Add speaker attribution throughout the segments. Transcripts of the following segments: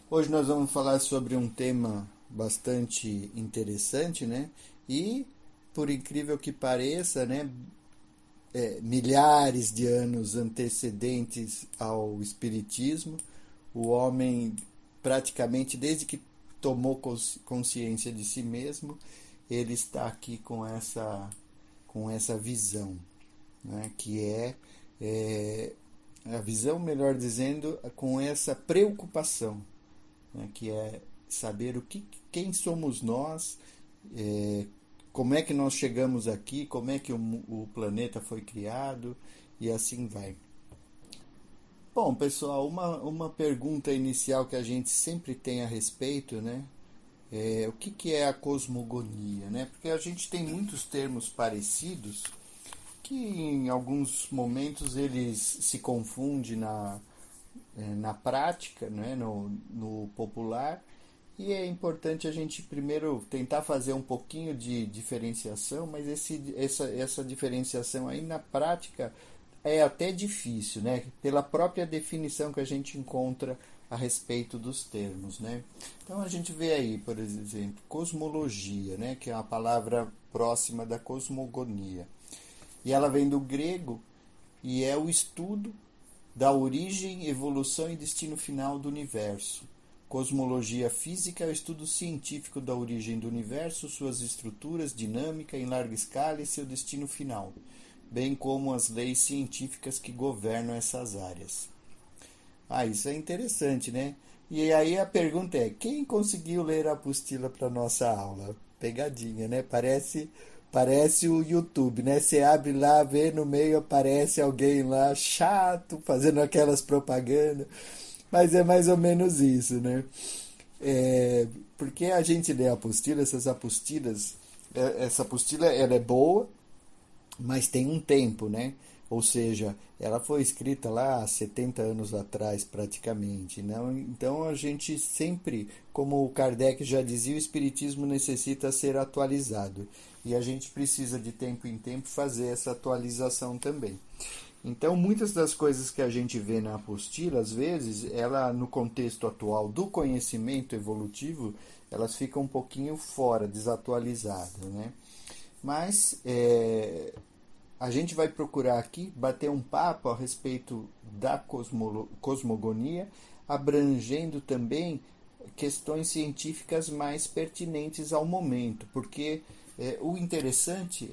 Speaker 1: Hoje nós vamos falar sobre um tema bastante interessante, né? E, por incrível que pareça, né, milhares de anos antecedentes ao Espiritismo, o homem, praticamente desde que tomou consciência de si mesmo, ele está aqui com essa visão, né? Que é a visão, melhor dizendo, com essa preocupação, né, que é saber quem somos nós, é, como é que nós chegamos aqui, como é que o planeta foi criado e assim vai. Bom, pessoal, uma pergunta inicial que a gente sempre tem a respeito, né? O que é a cosmogonia, né? Porque a gente tem muitos termos parecidos que em alguns momentos eles se confundem na prática, né, no popular, e é importante a gente primeiro tentar fazer um pouquinho de diferenciação, mas essa diferenciação aí na prática é até difícil, né, pela própria definição que a gente encontra a respeito dos termos, né. Então a gente vê aí, por exemplo, cosmologia, né, que é uma palavra próxima da cosmogonia, e ela vem do grego e é o estudo da origem, evolução e destino final do universo. Cosmologia física é o estudo científico da origem do universo, suas estruturas, dinâmica em larga escala e seu destino final, bem como as leis científicas que governam essas áreas. Isso é interessante, né? E aí a pergunta é: quem conseguiu ler a apostila para nossa aula? Pegadinha, né? Parece o YouTube, né? Você abre lá, vê no meio, aparece alguém lá chato, fazendo aquelas propagandas. Mas é mais ou menos isso, né? Porque a gente lê a apostila, essa apostila ela é boa, mas tem um tempo, né? Ou seja, ela foi escrita lá há 70 anos atrás, praticamente. Não? Então a gente sempre, como o Kardec já dizia, o Espiritismo necessita ser atualizado. E a gente precisa de tempo em tempo fazer essa atualização também. Então, muitas das coisas que a gente vê na apostila, às vezes, ela no contexto atual do conhecimento evolutivo, elas ficam um pouquinho fora, desatualizadas, né? Mas a gente vai procurar aqui bater um papo a respeito da cosmogonia, abrangendo também questões científicas mais pertinentes ao momento, porque o interessante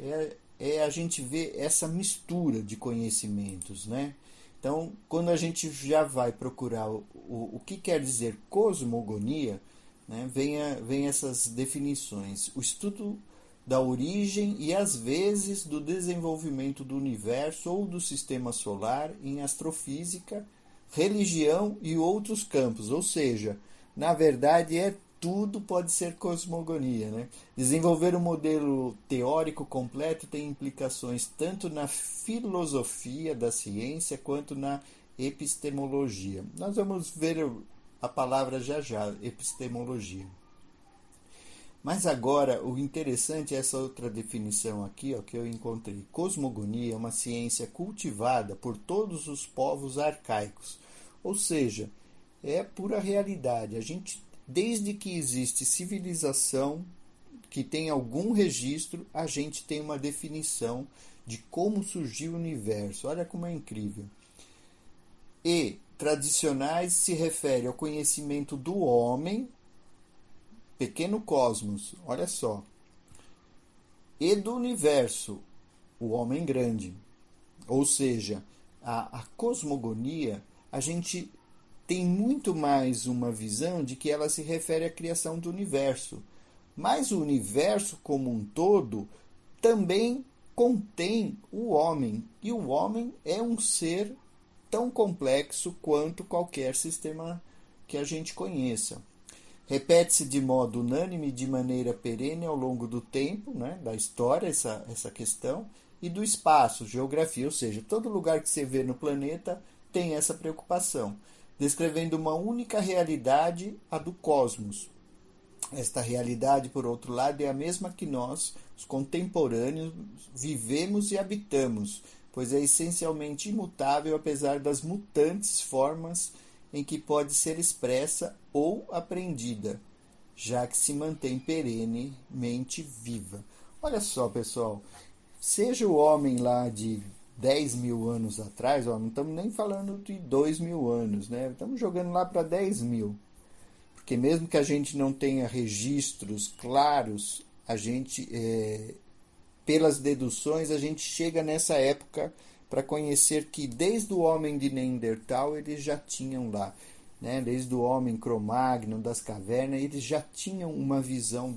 Speaker 1: é a gente ver essa mistura de conhecimentos, né? Então, quando a gente já vai procurar o que quer dizer cosmogonia, né, vem essas definições. O estudo da origem e, às vezes, do desenvolvimento do universo ou do sistema solar em astrofísica, religião e outros campos. Ou seja, na verdade, tudo pode ser cosmogonia, né? Desenvolver um modelo teórico completo tem implicações tanto na filosofia da ciência quanto na epistemologia. Nós vamos ver a palavra já já, epistemologia. Mas agora, o interessante é essa outra definição aqui, ó, que eu encontrei. Cosmogonia é uma ciência cultivada por todos os povos arcaicos. Ou seja, é pura realidade. A gente, desde que existe civilização, que tem algum registro, a gente tem uma definição de como surgiu o universo. Olha como é incrível. E tradicionais se refere ao conhecimento do homem, pequeno cosmos, olha só, e do universo, o homem grande. Ou seja, a cosmogonia, a gente tem muito mais uma visão de que ela se refere à criação do universo. Mas o universo como um todo também contém o homem. E o homem é um ser tão complexo quanto qualquer sistema que a gente conheça. Repete-se de modo unânime, de maneira perene ao longo do tempo, né, da história, essa questão, e do espaço, geografia, ou seja, todo lugar que você vê no planeta tem essa preocupação, descrevendo uma única realidade, a do cosmos. Esta realidade, por outro lado, é a mesma que nós, os contemporâneos, vivemos e habitamos, pois é essencialmente imutável apesar das mutantes formas em que pode ser expressa ou aprendida, já que se mantém perenemente viva. Olha só, pessoal, seja o homem lá de 10 mil anos atrás, ó, não estamos nem falando de 2 mil anos, né? Estamos jogando lá para 10 mil. Porque mesmo que a gente não tenha registros claros, a gente, pelas deduções, a gente chega nessa época para conhecer que desde o homem de Neandertal eles já tinham lá, né? Desde o homem Cro-Magnon das cavernas, eles já tinham uma visão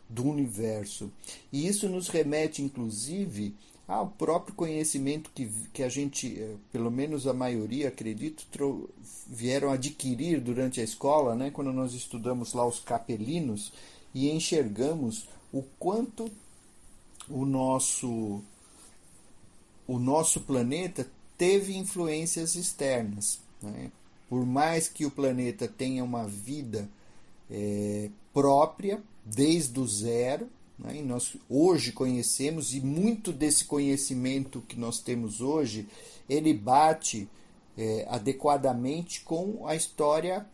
Speaker 1: do universo. E isso nos remete, inclusive, ao próprio conhecimento que a gente, pelo menos a maioria, acredito, vieram adquirir durante a escola, né? Quando nós estudamos lá os capelinos e enxergamos o quanto o nosso planeta teve influências externas, né? Por mais que o planeta tenha uma vida própria, desde o zero, né? E nós hoje conhecemos, e muito desse conhecimento que nós temos hoje, ele bate adequadamente com a história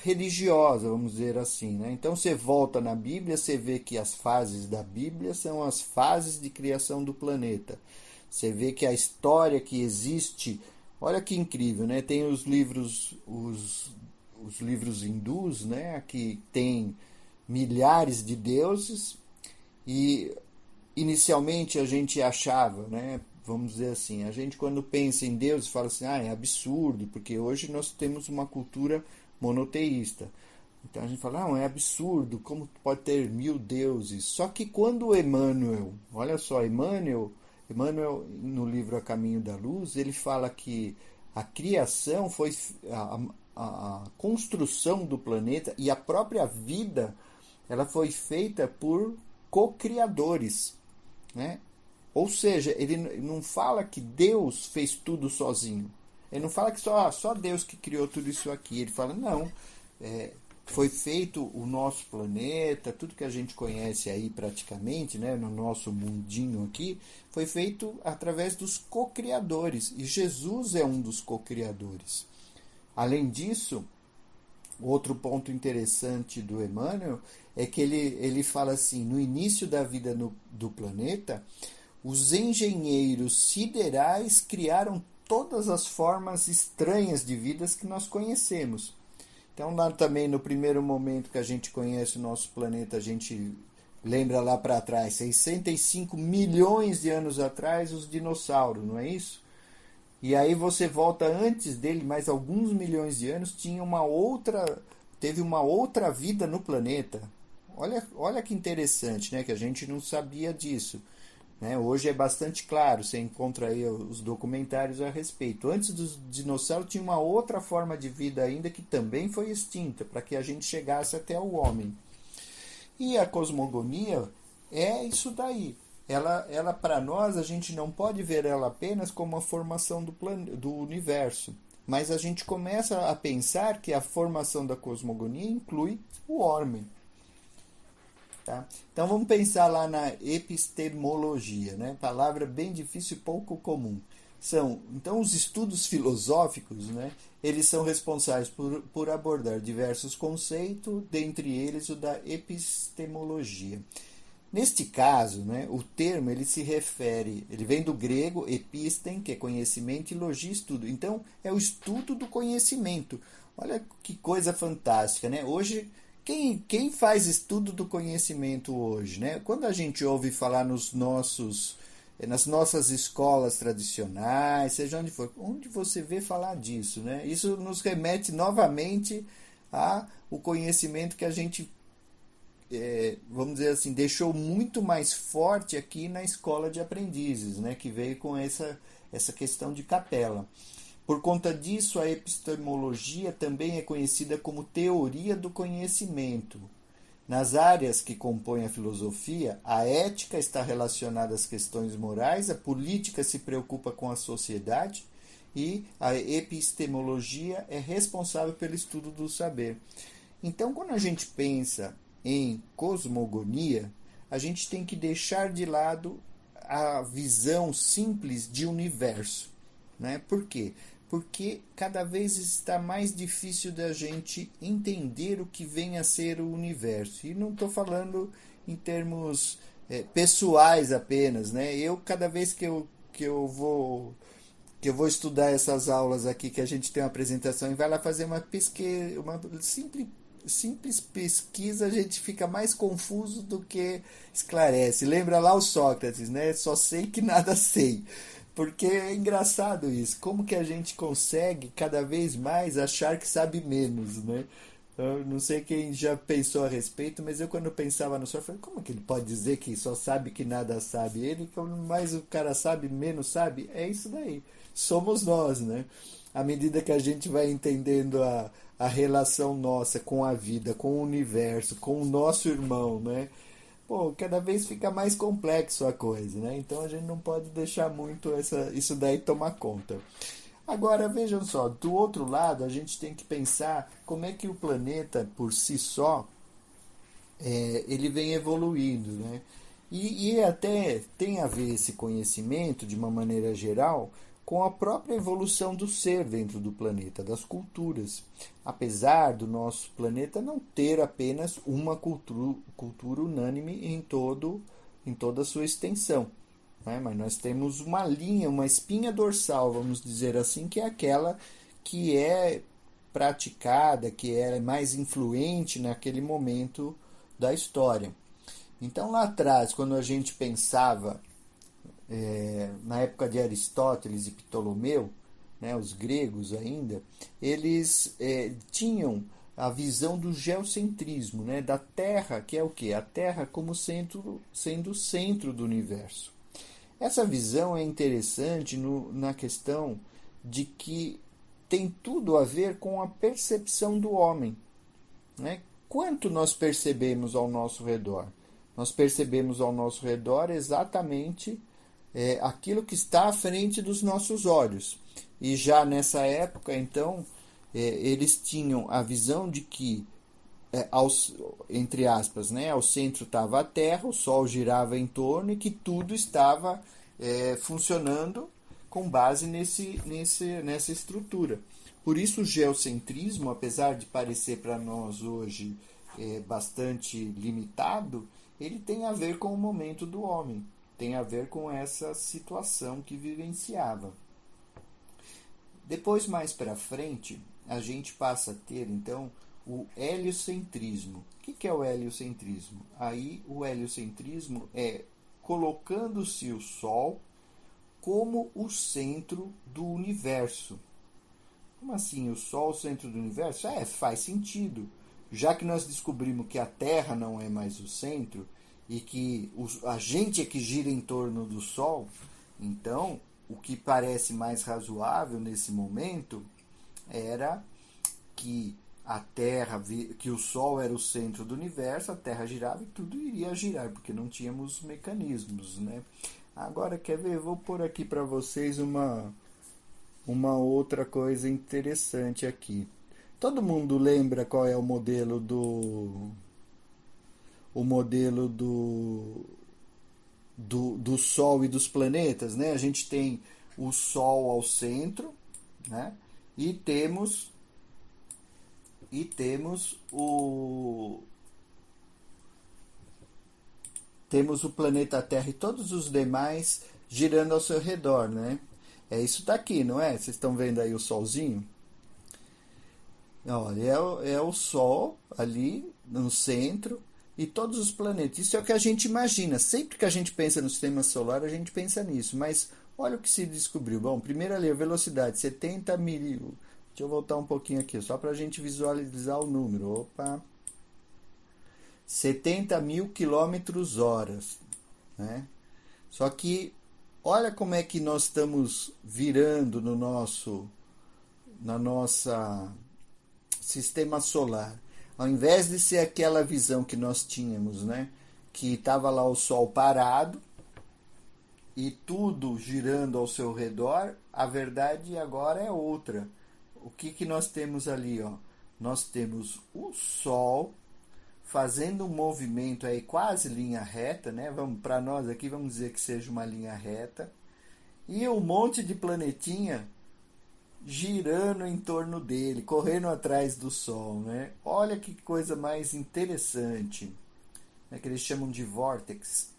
Speaker 1: religiosa, vamos dizer assim, né? Então você volta na Bíblia, você vê que as fases da Bíblia são as fases de criação do planeta. Você vê que a história que existe, olha que incrível, né? Tem os livros hindus, né? Que tem milhares de deuses, e inicialmente a gente achava, né? Vamos dizer assim, a gente quando pensa em Deus fala assim, é absurdo, porque hoje nós temos uma cultura monoteísta. Então a gente fala, não, é absurdo, como pode ter 1000 deuses? Só que quando Emmanuel, olha só, Emmanuel no livro A Caminho da Luz, ele fala que a criação foi a construção do planeta e a própria vida, ela foi feita por co-criadores, né? Ou seja, ele não fala que Deus fez tudo sozinho. Ele não fala que só Deus que criou tudo isso aqui. Ele fala, não, foi feito o nosso planeta, tudo que a gente conhece aí praticamente, né, no nosso mundinho aqui, foi feito através dos co-criadores. E Jesus é um dos co-criadores. Além disso, outro ponto interessante do Emmanuel é que ele fala assim, no início da vida do planeta, os engenheiros siderais criaram todas as formas estranhas de vidas que nós conhecemos. Então, lá também, no primeiro momento que a gente conhece o nosso planeta, a gente lembra lá para trás, 65 milhões de anos atrás, os dinossauros, não é isso? E aí você volta antes dele, mais alguns milhões de anos, teve uma outra vida no planeta. Olha que interessante, né? Que a gente não sabia disso. Né? Hoje é bastante claro, você encontra aí os documentários a respeito. Antes dos dinossauros tinha uma outra forma de vida ainda que também foi extinta, para que a gente chegasse até o homem. E a cosmogonia é isso daí. Ela para nós, a gente não pode ver ela apenas como a formação do universo, mas a gente começa a pensar que a formação da cosmogonia inclui o homem. Tá? Então vamos pensar lá na epistemologia, né? Palavra bem difícil e pouco comum. Então os estudos filosóficos, né? Eles são responsáveis por abordar diversos conceitos, dentre eles o da epistemologia. Neste caso, né, o termo ele vem do grego epistem, que é conhecimento, e logia, estudo. Então é o estudo do conhecimento. Olha que coisa fantástica, né? Hoje quem faz estudo do conhecimento hoje, né? Quando a gente ouve falar nas nossas escolas tradicionais, seja onde for, onde você vê falar disso, né? Isso nos remete novamente ao conhecimento que a gente, vamos dizer assim, deixou muito mais forte aqui na escola de aprendizes, né? Que veio com essa questão de capela. Por conta disso, a epistemologia também é conhecida como teoria do conhecimento. Nas áreas que compõem a filosofia, a ética está relacionada às questões morais, a política se preocupa com a sociedade e a epistemologia é responsável pelo estudo do saber. Então, quando a gente pensa em cosmogonia, a gente tem que deixar de lado a visão simples de universo. né? Por quê? Porque cada vez está mais difícil da gente entender o que vem a ser o universo. E não estou falando em termos pessoais apenas, né? Eu, cada vez que eu vou estudar essas aulas aqui, que a gente tem uma apresentação e vai lá fazer uma pesquisa, uma simples pesquisa, a gente fica mais confuso do que esclarece. Lembra lá o Sócrates, né? Só sei que nada sei. Porque é engraçado isso. Como que a gente consegue cada vez mais achar que sabe menos, né? Eu não sei quem já pensou a respeito, mas eu quando pensava no Sócrates, falei, como que ele pode dizer que só sabe que nada sabe? Ele, quanto mais o cara sabe, menos sabe. É isso daí. Somos nós, né? À medida que a gente vai entendendo a relação nossa com a vida, com o universo, com o nosso irmão, né? Pô, cada vez fica mais complexo a coisa, né? Então a gente não pode deixar muito isso daí tomar conta. Agora vejam só, do outro lado a gente tem que pensar como é que o planeta por si só ele vem evoluindo, né? E até tem a ver esse conhecimento, de uma maneira geral, com a própria evolução do ser dentro do planeta, das culturas. Apesar do nosso planeta não ter apenas uma cultura unânime em toda a sua extensão, né? Mas nós temos uma linha, uma espinha dorsal, vamos dizer assim, que é aquela que é praticada, que é mais influente naquele momento da história. Então, lá atrás, quando a gente pensava na época de Aristóteles e Ptolomeu, né, os gregos ainda, eles tinham a visão do geocentrismo, né, da Terra, que é o quê? A Terra como sendo o centro do universo. Essa visão é interessante na questão de que tem tudo a ver com a percepção do homem, né? Quanto nós percebemos ao nosso redor? Nós percebemos ao nosso redor exatamente aquilo que está à frente dos nossos olhos. E já nessa época, então, eles tinham a visão de que, entre aspas, né, ao centro estava a Terra, o Sol girava em torno e que tudo estava funcionando com base nessa estrutura. Por isso o geocentrismo, apesar de parecer para nós hoje bastante limitado, ele tem a ver com o momento do homem, tem a ver com essa situação que vivenciava. Depois, mais para frente, a gente passa a ter, então, o heliocentrismo. O que é o heliocentrismo? Aí o heliocentrismo é colocando-se o Sol como o centro do universo. Como assim, o Sol, o centro do universo? Faz sentido. Já que nós descobrimos que a Terra não é mais o centro e que a gente é que gira em torno do Sol, então o que parece mais razoável nesse momento era que a Terra, que o Sol era o centro do universo, a Terra girava e tudo iria girar, porque não tínhamos mecanismos, né? Agora, quer ver? Vou pôr aqui para vocês uma outra coisa interessante aqui. Todo mundo lembra qual é o modelo do Sol e dos planetas, né? A gente tem o Sol ao centro, né? E temos o planeta Terra e todos os demais girando ao seu redor, né? É isso daqui, não é? Vocês estão vendo aí o solzinho? Olha, é o Sol ali no centro e todos os planetas. Isso é o que a gente imagina. Sempre que a gente pensa no sistema solar, a gente pensa nisso. Mas olha o que se descobriu. Bom, primeiro ali, a velocidade, 70 mil. Deixa eu voltar um pouquinho aqui, só para a gente visualizar o número. Opa! 70 mil quilômetros horas, né? Só que olha como é que nós estamos virando na nossa sistema solar. Ao invés de ser aquela visão que nós tínhamos, né, que estava lá o Sol parado e tudo girando ao seu redor, a verdade agora é outra. O que nós temos ali, ó? Nós temos o Sol fazendo um movimento aí quase linha reta, né? Vamos para nós aqui, vamos dizer que seja uma linha reta. e um monte de planetinha girando em torno dele, correndo atrás do Sol, né? Olha que coisa mais interessante, né, que eles chamam de vórtex.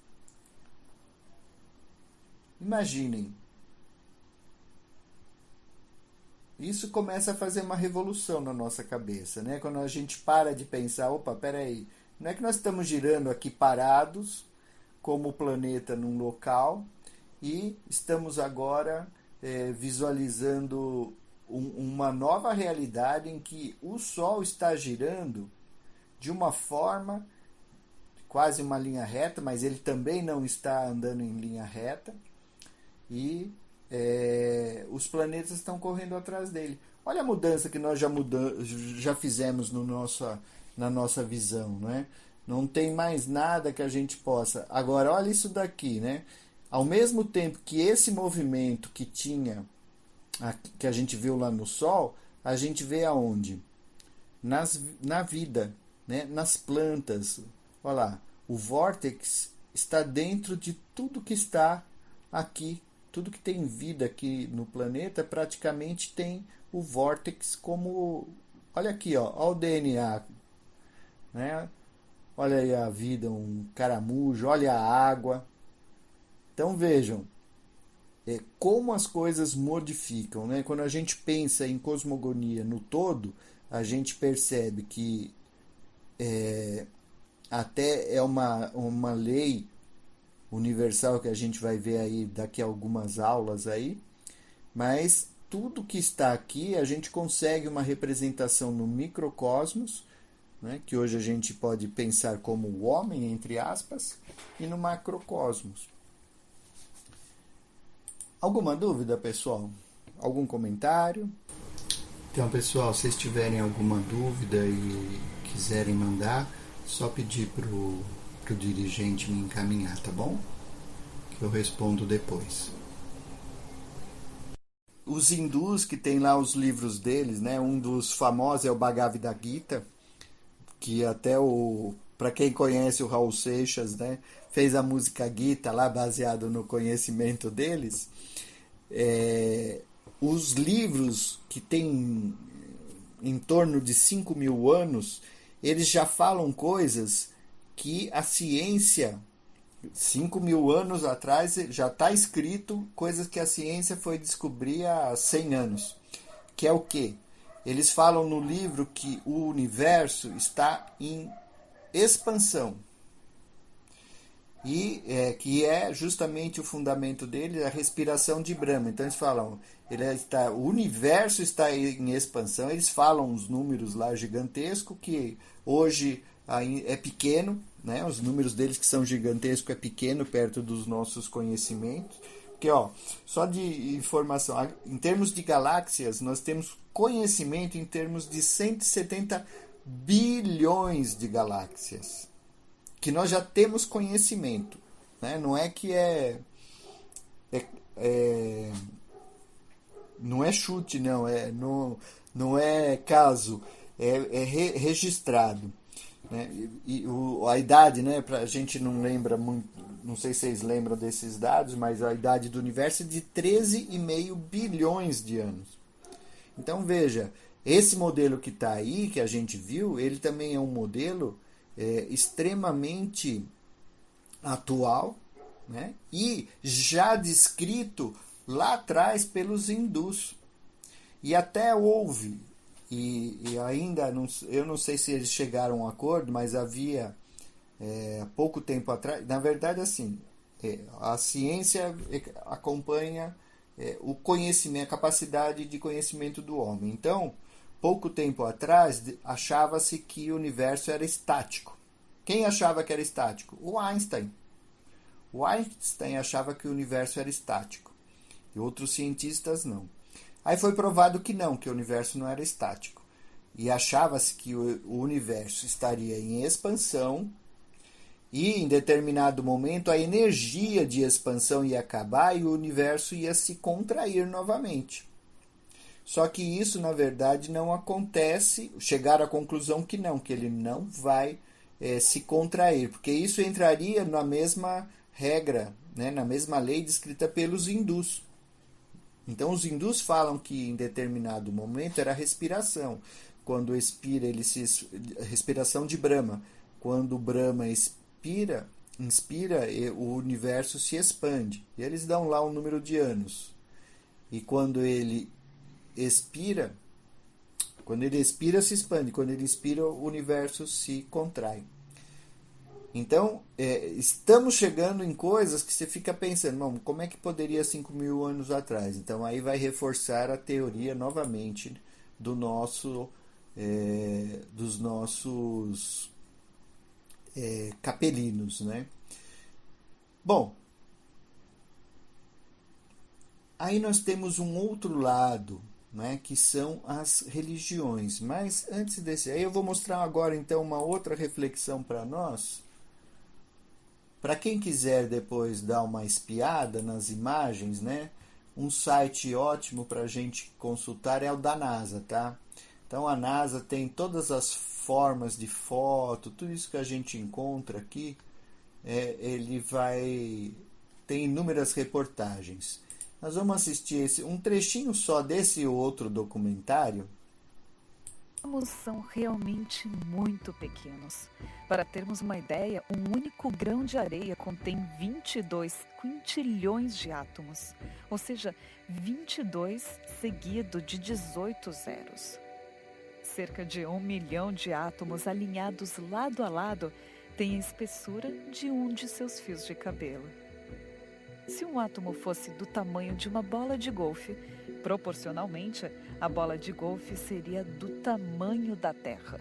Speaker 1: Imaginem, isso começa a fazer uma revolução na nossa cabeça, né? Quando a gente para de pensar, opa, peraí, não é que nós estamos girando aqui parados, como o planeta num local, e estamos agora visualizando uma nova realidade em que o Sol está girando de uma forma, quase uma linha reta, mas ele também não está andando em linha reta, e os planetas estão correndo atrás dele. Olha a mudança que nós já fizemos na nossa visão, né? Não tem mais nada que a gente possa. Agora, olha isso daqui, né? Ao mesmo tempo que esse movimento que tinha, que a gente viu lá no Sol, a gente vê aonde? Na vida, né? Nas plantas. Olha lá, o vórtex está dentro de tudo que está aqui. Tudo que tem vida aqui no planeta praticamente tem o vórtex como... Olha aqui, ó, olha o DNA, né? Olha aí a vida, um caramujo, olha a água. Então vejam, como as coisas modificam, né? Quando a gente pensa em cosmogonia no todo, a gente percebe que até é uma lei universal que a gente vai ver aí daqui a algumas aulas aí, mas tudo que está aqui a gente consegue uma representação no microcosmos, né, que hoje a gente pode pensar como o homem, entre aspas, e no macrocosmos. Alguma dúvida, pessoal? Algum comentário? Então, pessoal, se vocês tiverem alguma dúvida e quiserem mandar, só pedir pro dirigente me encaminhar, tá bom? Que eu respondo depois. Os hindus que tem lá os livros deles, né? Um dos famosos é o Bhagavad Gita, que até para quem conhece o Raul Seixas, né? Fez a música Gita lá baseado no conhecimento deles. Os livros que têm em torno de 5.000 anos, eles já falam coisas que a ciência, 5.000 anos atrás, já está escrito coisas que a ciência foi descobrir há 100 anos. Que é o quê? Eles falam no livro que o universo está em expansão. E que é justamente o fundamento dele, a respiração de Brahma. Então eles falam, o universo está em expansão, eles falam os números lá gigantescos, que hoje é pequeno, né? Os números deles que são gigantescos é pequeno perto dos nossos conhecimentos. Porque, só de informação, em termos de galáxias, nós temos conhecimento em termos de 170 bilhões de galáxias. Que nós já temos conhecimento, né? Não é que não é chute, não é caso, é registrado, né? A idade, né? A gente não lembra muito, não sei se vocês lembram desses dados, mas a idade do universo é de 13,5 bilhões de anos. Então veja, esse modelo que está aí, que a gente viu, ele também é um modelo extremamente atual, né? E já descrito lá atrás pelos hindus. E até houve, e ainda, eu não sei se eles chegaram a um acordo, mas havia, há pouco tempo atrás, na verdade assim, a ciência acompanha o conhecimento, a capacidade de conhecimento do homem. Então, pouco tempo atrás, achava-se que o universo era estático. Quem achava que era estático? O Einstein. O Einstein achava que o universo era estático. E outros cientistas não. Aí foi provado que não, que o universo não era estático. E achava-se que o universo estaria em expansão e, em determinado momento, a energia de expansão ia acabar e o universo ia se contrair novamente. Só que isso, na verdade, não acontece. Chegaram à conclusão que não, que ele não vai se contrair, porque isso entraria na mesma regra, né, na mesma lei descrita pelos hindus. Então os hindus falam que em determinado momento era a respiração. Quando expira, respiração de Brahma. Quando Brahma inspira, o universo se expande. E eles dão lá um número de anos. E expira, quando ele expira, se expande. Quando ele inspira, o universo se contrai. Então, estamos chegando em coisas que você fica pensando, como é que poderia 5.000 anos atrás? Então, aí vai reforçar a teoria novamente dos nossos capelinos, né? Bom, aí nós temos um outro lado, né, que são as religiões. Mas antes desse, aí eu vou mostrar agora então uma outra reflexão para nós. Para quem quiser depois dar uma espiada nas imagens, né? Um site ótimo para a gente consultar é o da NASA, tá? Então a NASA tem todas as formas de foto, tudo isso que a gente encontra aqui, tem inúmeras reportagens. Nós vamos assistir um trechinho só desse outro documentário.
Speaker 2: São realmente muito pequenos. Para termos uma ideia, um único grão de areia contém 22 quintilhões de átomos, ou seja, 22 seguido de 18 zeros. Cerca de 1 milhão de átomos alinhados lado a lado têm a espessura de um de seus fios de cabelo. Se um átomo fosse do tamanho de uma bola de golfe, proporcionalmente, a bola de golfe seria do tamanho da Terra.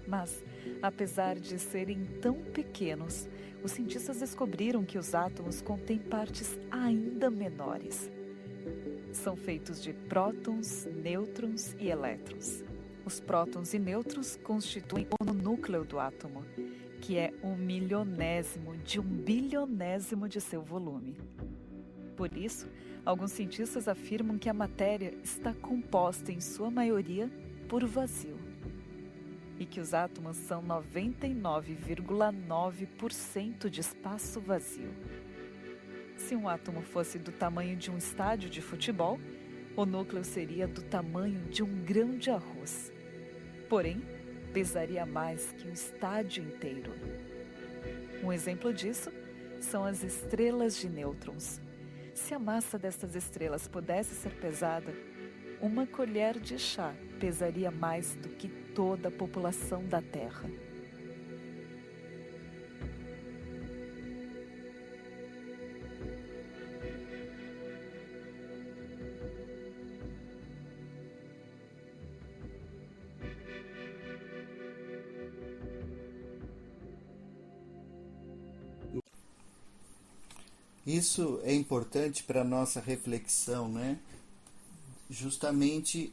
Speaker 2: Mas, apesar de serem tão pequenos, os cientistas descobriram que os átomos contêm partes ainda menores. São feitos de prótons, nêutrons e elétrons. Os prótons e nêutrons constituem o núcleo do átomo, que é 1/1000º de 1/1000º de seu volume. Por isso, alguns cientistas afirmam que a matéria está composta, em sua maioria, por vazio, e que os átomos são 99,9% de espaço vazio. Se um átomo fosse do tamanho de um estádio de futebol, o núcleo seria do tamanho de um grão de arroz. Porém, pesaria mais que o estádio inteiro. Um exemplo disso são as estrelas de nêutrons. Se a massa destas estrelas pudesse ser pesada, uma colher de chá pesaria mais do que toda a população da Terra.
Speaker 1: Isso é importante para a nossa reflexão, né? Justamente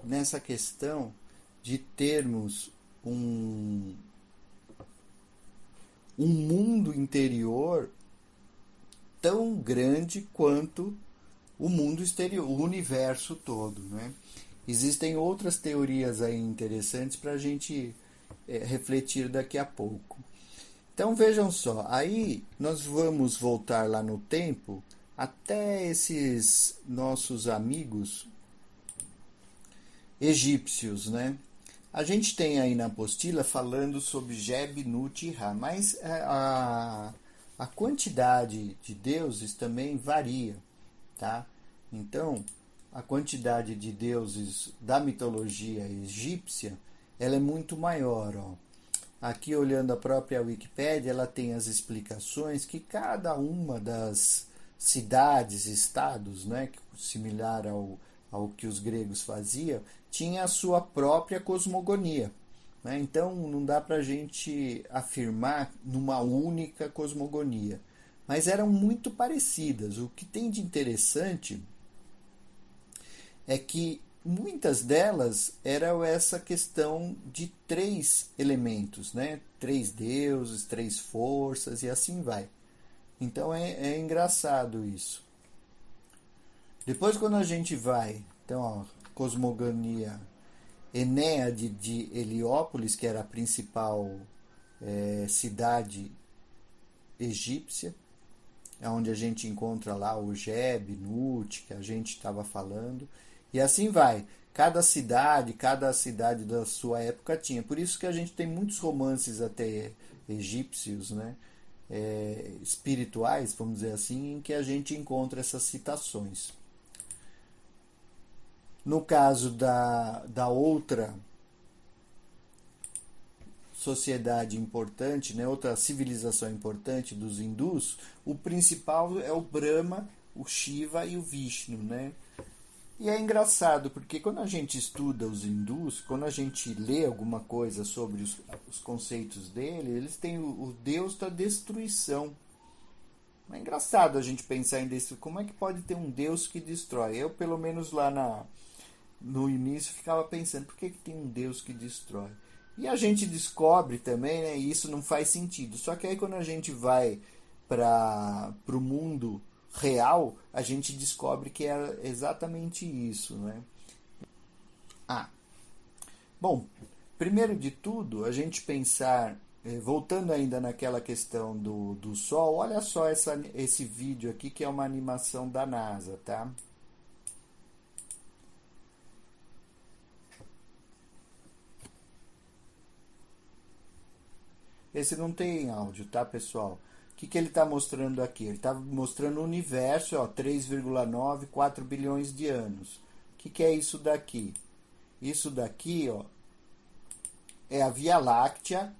Speaker 1: nessa questão de termos um mundo interior tão grande quanto o mundo exterior, o universo todo, né? Existem outras teorias aí interessantes para a gente refletir daqui a pouco. Então vejam só, aí nós vamos voltar lá no tempo até esses nossos amigos egípcios, né? A gente tem aí na apostila falando sobre Geb, Nut e Ra, mas a quantidade de deuses também varia, tá? Então, a quantidade de deuses da mitologia egípcia, ela é muito maior, ó. Aqui, olhando a própria Wikipédia, ela tem as explicações que cada uma das cidades, estados, né, similar ao que os gregos faziam, tinha a sua própria cosmogonia, né? Então, não dá para a gente afirmar numa única cosmogonia, mas eram muito parecidas. O que tem de interessante é que muitas delas eram essa questão de 3 elementos, né? 3 deuses, 3 forças e assim vai. Então é engraçado isso. Depois, quando a gente vai, então, ó, cosmogonia Enéade de Heliópolis, que era a principal cidade egípcia, é onde a gente encontra lá o Geb, Nut, que a gente estava falando, e assim vai. Cada cidade da sua época tinha. Por isso que a gente tem muitos romances até egípcios, né? Espirituais, vamos dizer assim, em que a gente encontra essas citações. No caso da outra sociedade importante, né, outra civilização importante dos hindus, o principal é o Brahma, o Shiva e o Vishnu, né? E é engraçado, porque quando a gente estuda os hindus, quando a gente lê alguma coisa sobre os conceitos dele, eles têm o deus da destruição. É engraçado a gente pensar em destruição. Como é que pode ter um deus que destrói? Eu, pelo menos lá no início, ficava pensando, por que tem um deus que destrói? E a gente descobre também, né, e isso não faz sentido. Só que aí quando a gente vai para o mundo real, a gente descobre que é exatamente isso, né? Bom, primeiro de tudo, a gente pensar, voltando ainda naquela questão do Sol, olha só esse vídeo aqui que é uma animação da NASA, tá? Esse não tem áudio, tá, pessoal? O que ele está mostrando aqui? Ele está mostrando o universo, ó, 3,9, 4 bilhões de anos. O que é isso daqui? Isso daqui, ó, é a Via Láctea.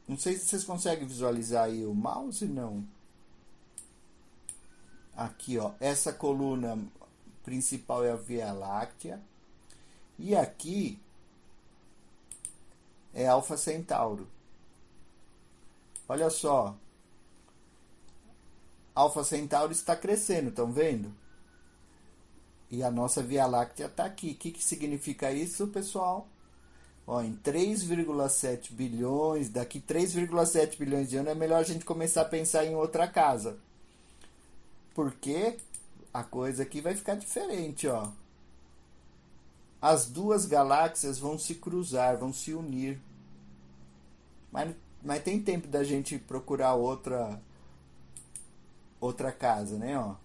Speaker 1: Não sei se vocês conseguem visualizar aí o mouse, não. Aqui, ó, essa coluna principal é a Via Láctea. E aqui é Alfa Centauro. Olha só. Alfa Centauro está crescendo, estão vendo? E a nossa Via Láctea está aqui. O que significa isso, pessoal? Ó, em 3,7 bilhões, daqui 3,7 bilhões de anos, é melhor a gente começar a pensar em outra casa. Porque a coisa aqui vai ficar diferente, ó. As duas galáxias vão se cruzar, vão se unir. Mas tem tempo da gente procurar outra casa, né? Ó.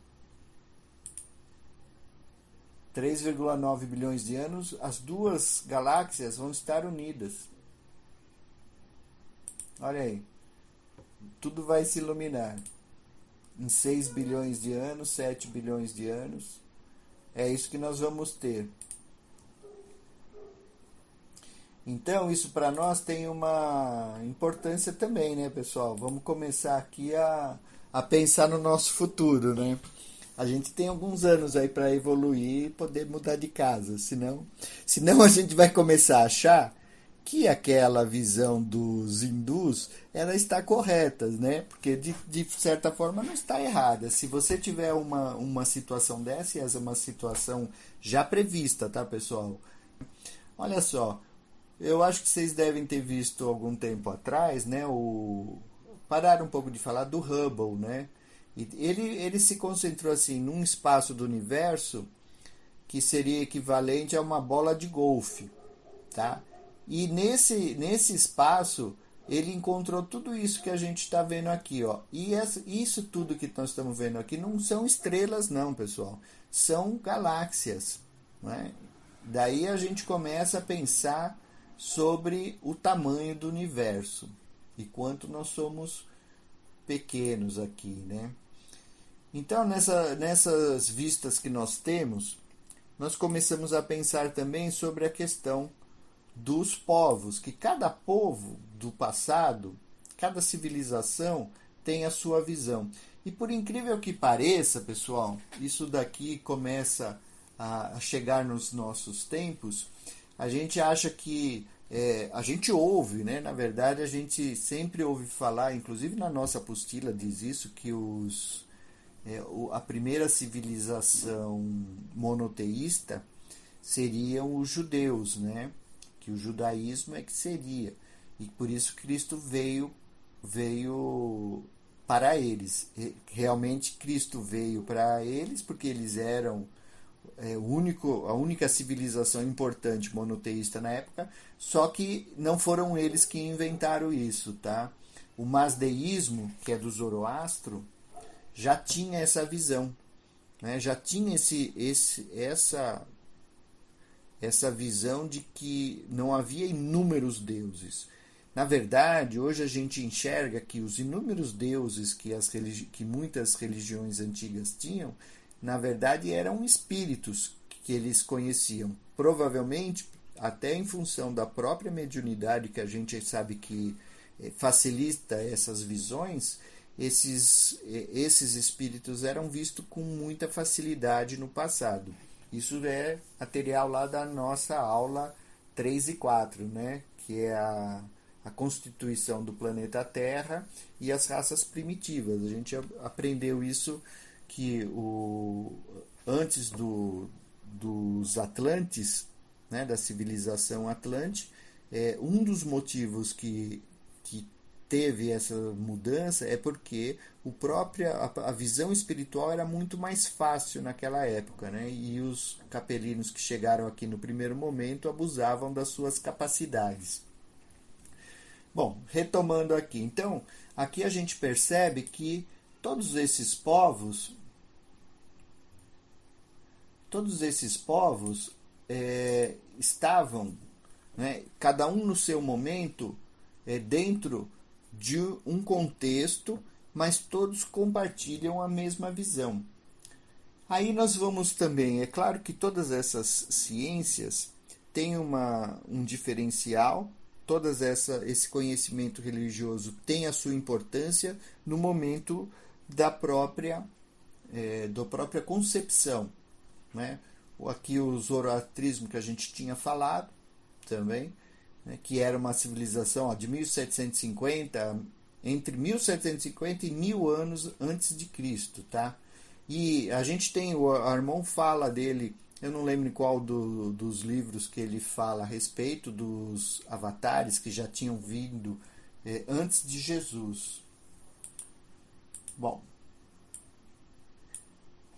Speaker 1: 3,9 bilhões de anos, as duas galáxias vão estar unidas. Olha aí. Tudo vai se iluminar. Em 6 bilhões de anos, 7 bilhões de anos. É isso que nós vamos ter. Então, isso para nós tem uma importância também, né, pessoal? Vamos começar aqui a pensar no nosso futuro, né? A gente tem alguns anos aí para evoluir e poder mudar de casa, senão a gente vai começar a achar que aquela visão dos hindus ela está correta, né? Porque de certa forma não está errada. Se você tiver uma situação dessa, e essa é uma situação já prevista, tá, pessoal? Olha só, eu acho que vocês devem ter visto algum tempo atrás, né? Parar um pouco de falar do Hubble, né? Ele se concentrou assim num espaço do universo que seria equivalente a uma bola de golfe, tá? E nesse espaço ele encontrou tudo isso que a gente está vendo aqui, ó. E isso tudo que nós estamos vendo aqui não são estrelas, não, pessoal. São galáxias, né? Daí a gente começa a pensar sobre o tamanho do universo e quanto nós somos pequenos aqui, né? Então, nessas vistas que nós temos, nós começamos a pensar também sobre a questão dos povos, que cada povo do passado, cada civilização tem a sua visão. E por incrível que pareça, pessoal, isso daqui começa a chegar nos nossos tempos, a gente acha que a gente ouve, né? Na verdade, a gente sempre ouve falar, inclusive na nossa apostila diz isso, que a primeira civilização monoteísta seriam os judeus, né? Que o judaísmo é que seria. E por isso Cristo veio para eles. Realmente Cristo veio para eles porque eles eram a única civilização importante monoteísta na época, só que não foram eles que inventaram isso, tá? O masdeísmo, que é do Zoroastro, já tinha essa visão, né? Já tinha essa visão de que não havia inúmeros deuses. Na verdade, hoje a gente enxerga que os inúmeros deuses que muitas religiões antigas tinham, na verdade eram espíritos que eles conheciam. Provavelmente, até em função da própria mediunidade, que a gente sabe que facilita essas visões, esses espíritos eram vistos com muita facilidade no passado. Isso é material lá da nossa aula 3 e 4, né? Que é a constituição do planeta Terra e as raças primitivas. A gente aprendeu isso, que antes dos Atlantes, né, da civilização Atlante, um dos motivos que teve essa mudança é porque a visão espiritual era muito mais fácil naquela época, né? E os capelinos que chegaram aqui no primeiro momento abusavam das suas capacidades. Bom, retomando aqui, então, aqui a gente percebe que todos esses povos estavam, né, cada um no seu momento, dentro de um contexto, mas todos compartilham a mesma visão. Aí nós vamos também, é claro que todas essas ciências têm um diferencial, esse conhecimento religioso tem a sua importância no momento da própria concepção, né? Aqui o zoroastrismo que a gente tinha falado também, né, que era uma civilização de 1750, entre 1750 e 1000 anos antes de Cristo, tá? E a gente tem, o Armon fala dele, eu não lembro em qual dos livros que ele fala a respeito dos avatares que já tinham vindo antes de Jesus. Bom,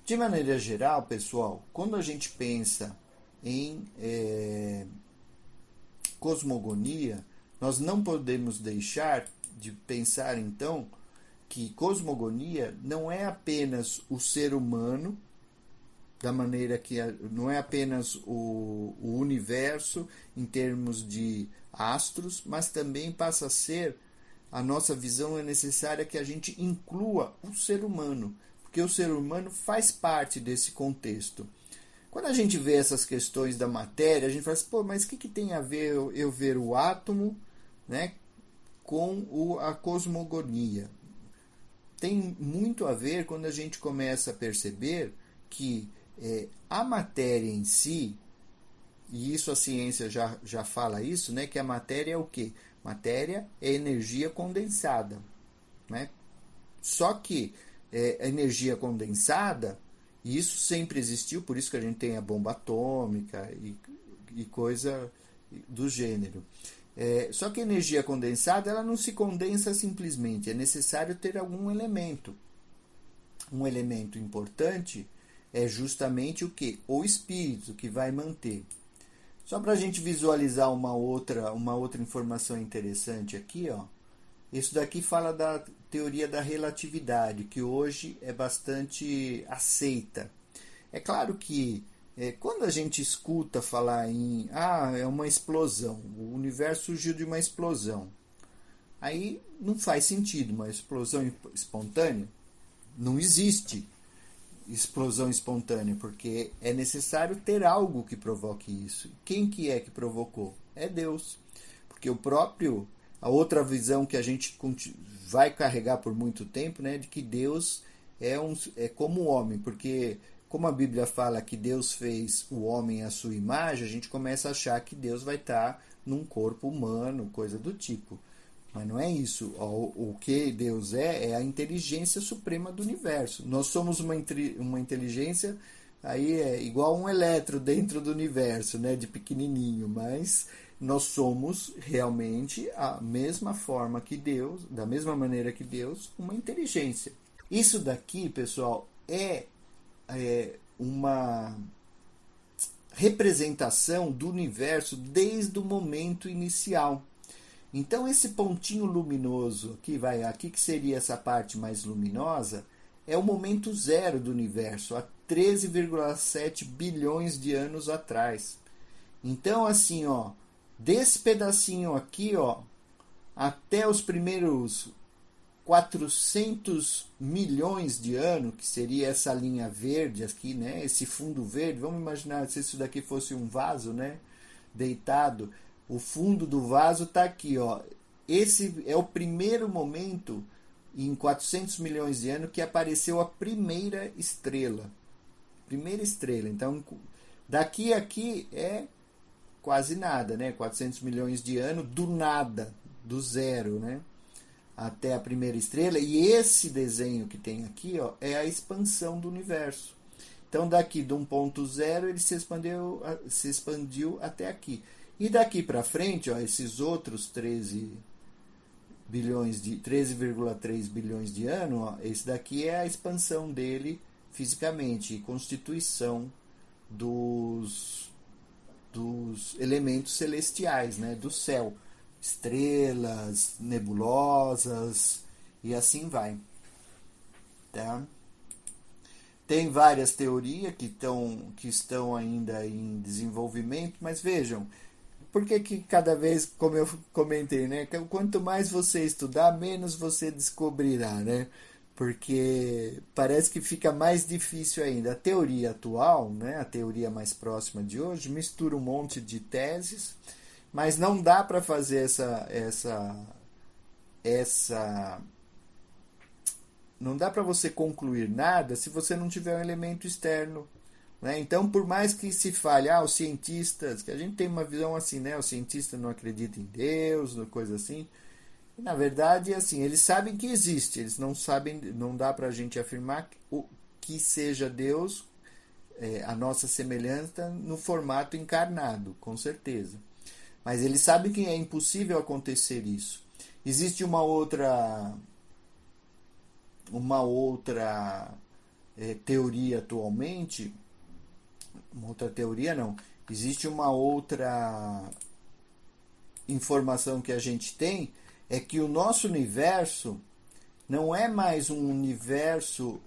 Speaker 1: de maneira geral, pessoal, quando a gente pensa em cosmogonia, nós não podemos deixar de pensar, então, que cosmogonia não é apenas o ser humano, da maneira que não é apenas o universo em termos de astros, mas também passa a ser, a nossa visão é necessária que a gente inclua o ser humano, porque o ser humano faz parte desse contexto. Quando a gente vê essas questões da matéria, a gente fala assim, pô, mas o que tem a ver eu ver o átomo, né, com a cosmogonia? Tem muito a ver quando a gente começa a perceber que a matéria em si, e isso a ciência já fala isso, né, que a matéria é o quê? Matéria é energia condensada, né? Só que a energia condensada, e isso sempre existiu, por isso que a gente tem a bomba atômica e coisa do gênero. Só que a energia condensada, ela não se condensa simplesmente, é necessário ter algum elemento. Um elemento importante é justamente o quê? O espírito que vai manter. Só para a gente visualizar uma outra informação interessante aqui, ó. Isso daqui fala da teoria da relatividade, que hoje é bastante aceita. É claro que quando a gente escuta falar em é uma explosão, o universo surgiu de uma explosão, aí não faz sentido. Uma explosão espontânea não existe. Explosão espontânea, porque é necessário ter algo que provoque isso. Quem que é que provocou? É Deus. Porque a outra visão que a gente vai carregar por muito tempo, né, de que Deus é como o homem, porque como a Bíblia fala que Deus fez o homem à sua imagem, a gente começa a achar que Deus vai estar num corpo humano, coisa do tipo. Mas não é isso. O que Deus é a inteligência suprema do universo. Nós somos uma inteligência, aí é igual um elétron dentro do universo, né, de pequenininho, mas nós somos realmente a mesma forma que Deus, da mesma maneira que Deus, uma inteligência. Isso daqui, pessoal, é uma representação do universo desde o momento inicial. Então esse pontinho luminoso aqui que seria essa parte mais luminosa, é o momento zero do universo, há 13,7 bilhões de anos atrás. Então, assim, ó, desse pedacinho aqui, ó, até os primeiros 400 milhões de anos, que seria essa linha verde aqui, né? Esse fundo verde. Vamos imaginar se isso daqui fosse um vaso, né? Deitado. O fundo do vaso está aqui, ó. Esse é o primeiro momento em 400 milhões de anos que apareceu a primeira estrela. Primeira estrela. Então, daqui a aqui é quase nada, né? 400 milhões de anos do nada, do zero, né? Até a primeira estrela. E esse desenho que tem aqui, ó, é a expansão do universo. Então, daqui de um ponto zero, ele se expandiu até aqui. E daqui para frente, ó, esses outros 13,3 bilhões de anos, ó, esse daqui é a expansão dele fisicamente, e constituição dos elementos celestiais, né, do céu. Estrelas, nebulosas e assim vai. Tá? Tem várias teorias que estão ainda em desenvolvimento, mas vejam, por que cada vez, como eu comentei, né, quanto mais você estudar, menos você descobrirá, né? Porque parece que fica mais difícil ainda. A teoria atual, né, a teoria mais próxima de hoje, mistura um monte de teses, mas não dá para fazer não dá para você concluir nada se você não tiver um elemento externo, né? Então, por mais que se fale, os cientistas, que a gente tem uma visão assim, né? Os cientistas não acreditam em Deus, coisa assim. E, na verdade, assim, eles sabem que existe, eles não sabem, não dá para a gente afirmar que seja Deus, a nossa semelhança no formato encarnado, com certeza. Mas eles sabem que é impossível acontecer isso. Existe uma outra teoria atualmente, existe uma outra informação que a gente tem, é que o nosso universo não é mais um universo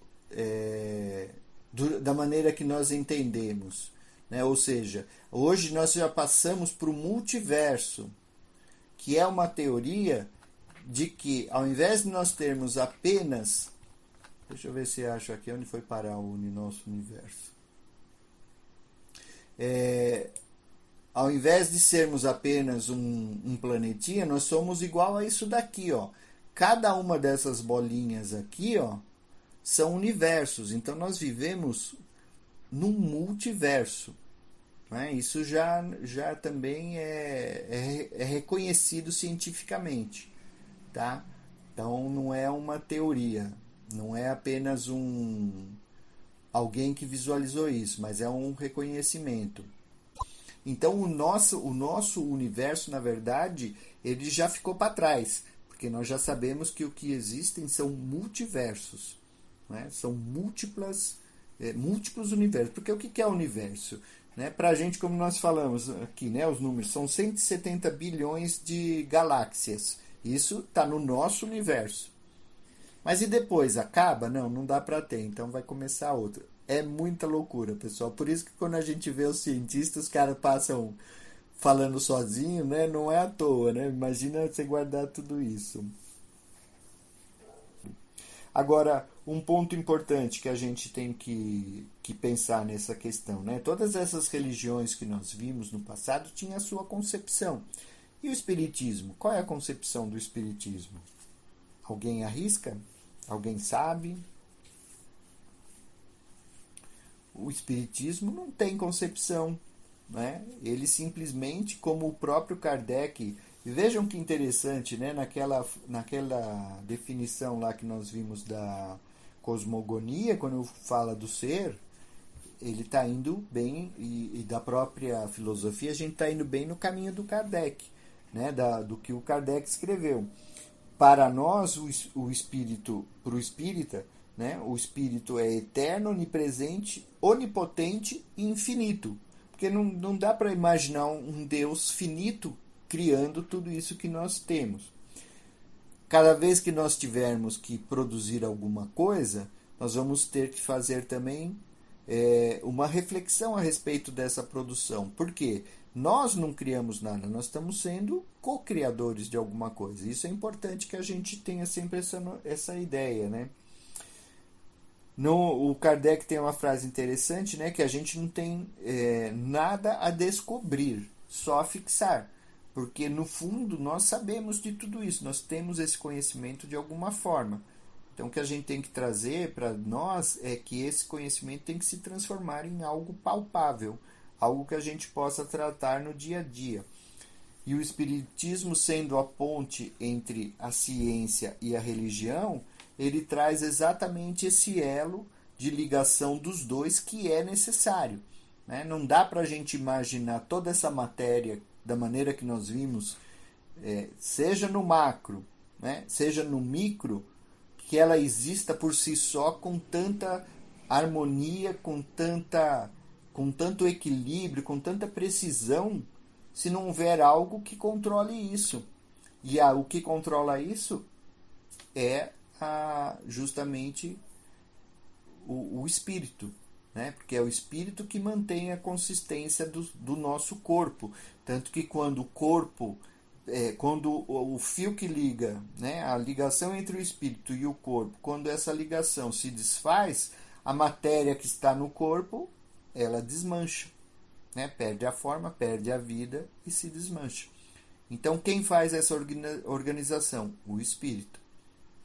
Speaker 1: da maneira que nós entendemos, né? Ou seja, hoje nós já passamos para o multiverso, que é uma teoria de que, ao invés de nós termos apenas... Deixa eu ver se acho aqui onde foi parar o nosso universo. Ao invés de sermos apenas um planetinha, nós somos igual a isso daqui, ó. Cada uma dessas bolinhas aqui, ó, são universos. Então, nós vivemos num multiverso, né? Isso já também é reconhecido cientificamente, tá? Então, não é uma teoria, não é apenas alguém que visualizou isso, mas é um reconhecimento. Então, o nosso universo, na verdade, ele já ficou para trás, porque nós já sabemos que o que existem são multiversos, né? São múltiplos universos. Porque o que é o universo? Né? Para a gente, como nós falamos aqui, né, os números, são 170 bilhões de galáxias. Isso está no nosso universo. Mas e depois? Acaba? Não dá para ter, então vai começar outra. É muita loucura, pessoal. Por isso que quando a gente vê os cientistas, os caras passam falando sozinho, né? Não é à toa, né? Imagina você guardar tudo isso. Agora, um ponto importante que a gente tem que pensar nessa questão, né? Todas essas religiões que nós vimos no passado tinham a sua concepção. E o Espiritismo? Qual é a concepção do Espiritismo? Alguém arrisca? Alguém sabe? O Espiritismo não tem concepção, né? Ele simplesmente, como o próprio Kardec, e vejam que interessante, né? Naquela definição lá que nós vimos da cosmogonia, quando fala do ser, ele está indo bem, e da própria filosofia, a gente está indo bem no caminho do Kardec, né? Do que o Kardec escreveu. Para nós, o espírito, para o espírita, né? O espírito é eterno, onipresente, onipotente e infinito. Porque não dá para imaginar um Deus finito criando tudo isso que nós temos. Cada vez que nós tivermos que produzir alguma coisa, nós vamos ter que fazer também uma reflexão a respeito dessa produção. Por quê? Nós não criamos nada, nós estamos sendo co-criadores de alguma coisa. Isso é importante que a gente tenha sempre essa ideia, né? O Kardec tem uma frase interessante, né, que a gente não tem nada a descobrir, só a fixar. Porque, no fundo, nós sabemos de tudo isso, nós temos esse conhecimento de alguma forma. Então, o que a gente tem que trazer para nós é que esse conhecimento tem que se transformar em algo palpável, algo que a gente possa tratar no dia a dia. E o Espiritismo, sendo a ponte entre a ciência e a religião, ele traz exatamente esse elo de ligação dos dois que é necessário. Né? Não dá para a gente imaginar toda essa matéria da maneira que nós vimos, seja no macro, né? Seja no micro, que ela exista por si só com tanta harmonia, com tanto equilíbrio, com tanta precisão, se não houver algo que controle isso. E o que controla isso é justamente o espírito, né? Porque é o espírito que mantém a consistência do nosso corpo. Tanto que quando o corpo, quando o fio que liga, né, a ligação entre o espírito e o corpo, quando essa ligação se desfaz, a matéria que está no corpo, ela desmancha, né? Perde a forma, perde a vida e se desmancha. Então, quem faz essa organização? O espírito,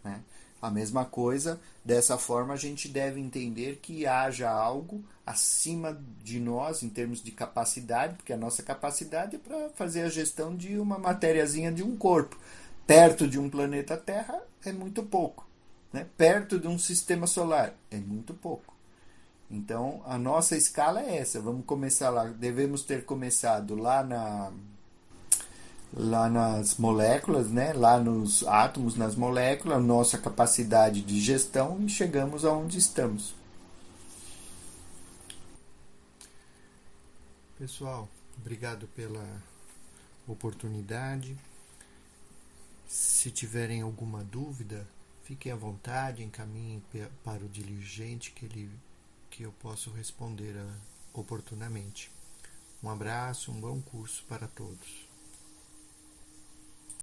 Speaker 1: né? A mesma coisa, dessa forma a gente deve entender que haja algo acima de nós em termos de capacidade, porque a nossa capacidade é para fazer a gestão de uma matériazinha de um corpo. Perto de um planeta Terra é muito pouco, né? Perto de um sistema solar é muito pouco. Então a nossa escala é essa. Vamos começar lá. Devemos ter começado lá nas moléculas, né? Lá nos átomos, nas moléculas, nossa capacidade de gestão, e chegamos aonde estamos. Pessoal, obrigado pela oportunidade. Se tiverem alguma dúvida, fiquem à vontade, encaminhem para o diligente que eu posso responder oportunamente. Um abraço, um bom curso para todos.